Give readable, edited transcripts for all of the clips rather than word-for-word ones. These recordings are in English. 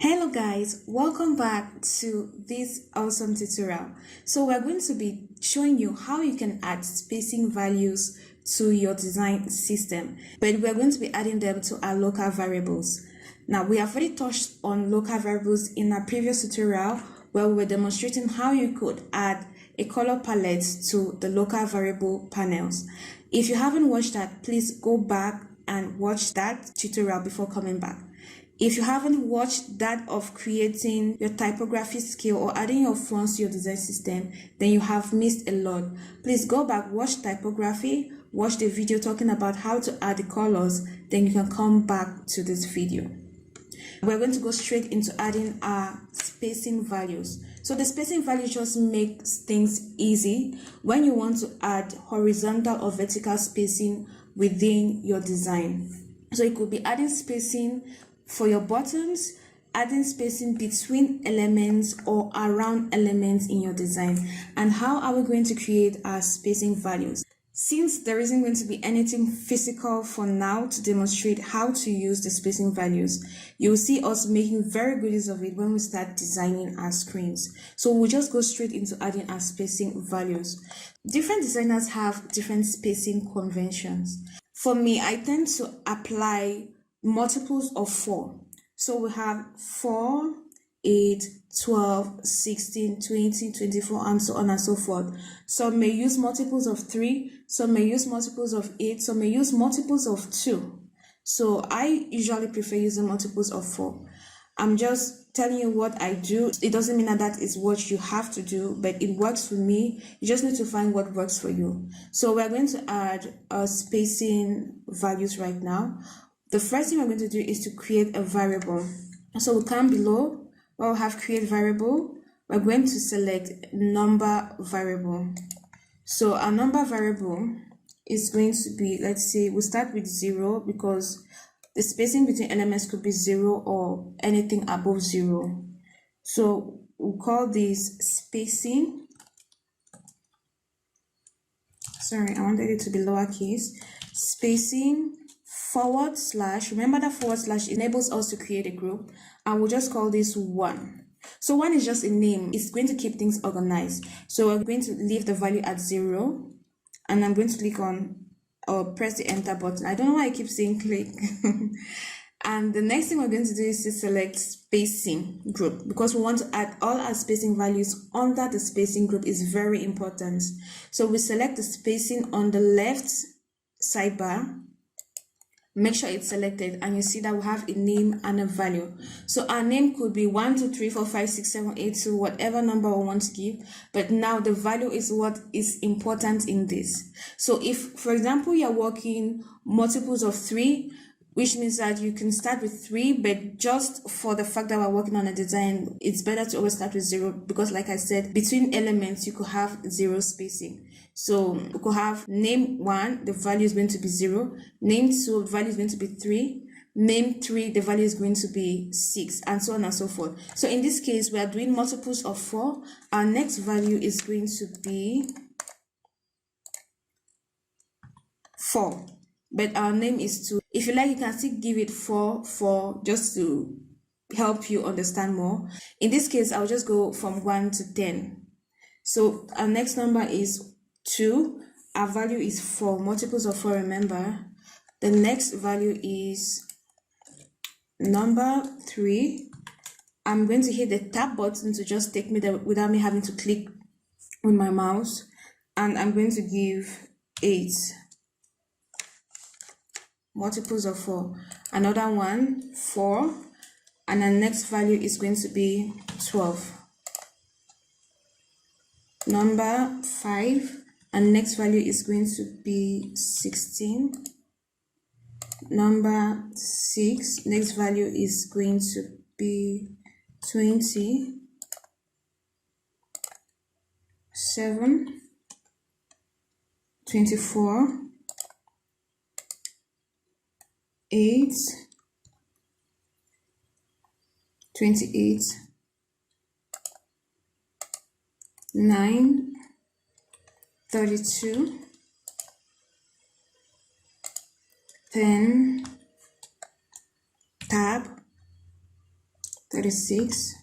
Hello guys, welcome back to this awesome tutorial. So we're going to be showing you how you can add spacing values to your design system, but we're going to be adding them to our local variables. Now we have already touched on local variables in our previous tutorial where we were demonstrating how you could add a color palette to the local variable panels. If you haven't watched that, please go back and watch that tutorial before coming back. If you haven't watched that of creating your typography skill or adding your fonts to your design system, then you have missed a lot. Please go back, watch typography, watch the video talking about how to add the colors, then you can come back to this video. We're going to go straight into adding our spacing values. So the spacing value just makes things easy when you want to add horizontal or vertical spacing within your design. So it could be adding spacing for your buttons, adding spacing between elements or around elements in your design. And how are we going to create our spacing values? Since there isn't going to be anything physical for now to demonstrate how to use the spacing values, you'll see us making very good use of it when we start designing our screens. So we'll just go straight into adding our spacing values. Different designers have different spacing conventions. For me, I tend to apply multiples of 4. So we have 4, 8, 12, 16, 20, 24, and so on and so forth. Some may use multiples of 3, some may use multiples of 8, some may use multiples of 2. So I usually prefer using multiples of 4. I'm just telling you what I do. It doesn't mean that that is what you have to do, but it works for me. You just need to find what works for you. So we're going to add spacing values right now. The first thing we're going to do is to create a variable. So we'll come below, we'll have create variable. We're going to select number variable. So our number variable is going to be, let's say, we'll start with 0 because the spacing between elements could be 0 or anything above 0. So we'll call this spacing. Sorry, I wanted it to be lowercase. Spacing // remember that / enables us to create a group, and we'll just call this 1. So 1 is just a name. It's going to keep things organized. So we're going to leave the value at 0, and I'm going to click on or press the enter button. I don't know why I keep saying click. And the next thing we're going to do is to select spacing group, because we want to add all our spacing values under the spacing group. Is very important. So we select the spacing on the left sidebar. Make sure it's selected, and you see that we have a name and a value. So our name could be 1, 2, 3, 4, 5, 6, 7, 8, 2, whatever number we want to give. But now the value is what is important in this. So if, for example, you're working multiples of 3, which means that you can start with 3, but just for the fact that we're working on a design, it's better to always start with 0, because like I said, between elements, you could have 0 spacing. So we could have name 1, the value is going to be 0, name 2, the value is going to be 3, name 3, the value is going to be 6, and so on and so forth. So in this case, we are doing multiples of 4. Our next value is going to be 4, but our name is 2. If you like, you can still give it 4 just to help you understand more. In this case, I'll just go from 1 to 10. So our next number is 2. Our value is 4, multiples of 4, remember. The next value is number 3. I'm going to hit the tab button to just take me there without me having to click with my mouse, and I'm going to give 8, multiples of 4. Another one, 4, and the next value is going to be 12. Number 5, and next value is going to be 16. Number 6, next value is going to be 20. 7, 24, 8, 28, 9, 32, 10, tab, 36,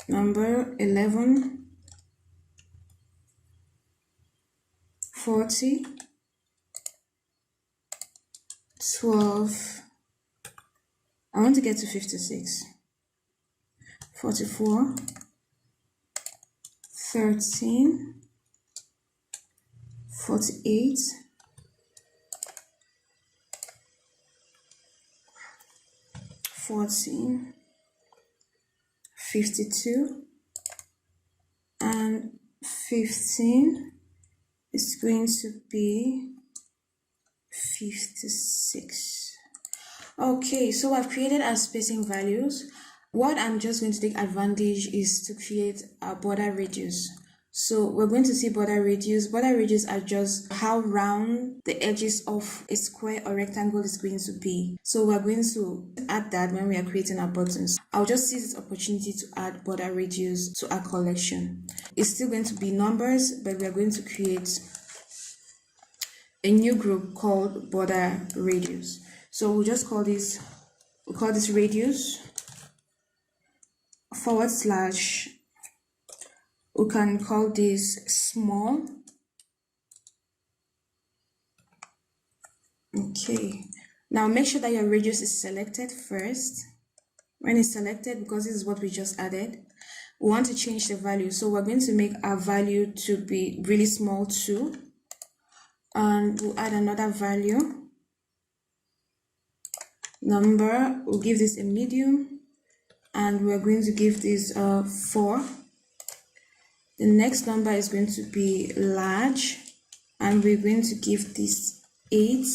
number 11, 40, 12, I want to get to 56, 44, 13, 48, 14, 52, and 15 is going to be 56. Okay, so I've created our spacing values. What I'm just going to take advantage is to create a border radius. So we're going to see border radius. Border radius are just how round the edges of a square or rectangle is going to be. So we're going to add that when we are creating our buttons. I'll just seize this opportunity to add border radius to our collection. It's still going to be numbers, but we're going to create a new group called border radius. So we'll just call this, radius / we can call this small. Okay, now make sure that your radius is selected first. When it's selected, because this is what we just added, we want to change the value. So we're going to make our value to be really small too, and we'll add another value. Number, we'll give this a medium, and we're going to give this 4. The next number is going to be large, and we're going to give this 8.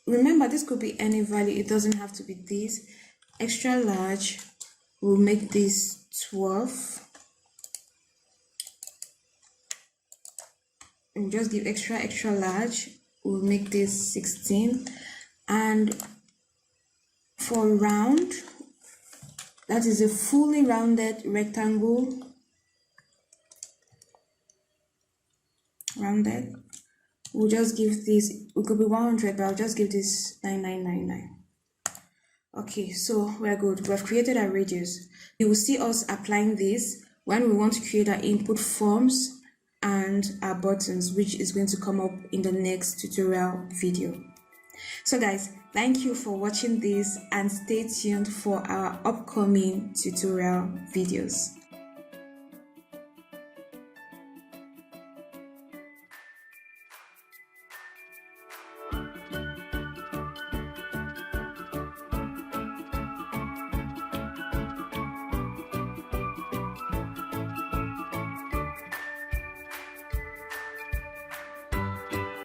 Remember, this could be any value, it doesn't have to be this. Extra large, we'll make this 12. We'll just give extra large, we'll make this 16. And for round, that is a fully rounded rectangle, rounded, we'll just give this, it could be 100, but I'll just give this 9999. Okay, so we're good. We've created our radius. You will see us applying this when we want to create our input forms and our buttons, which is going to come up in the next tutorial video. So guys, thank you for watching this, and stay tuned for our upcoming tutorial videos.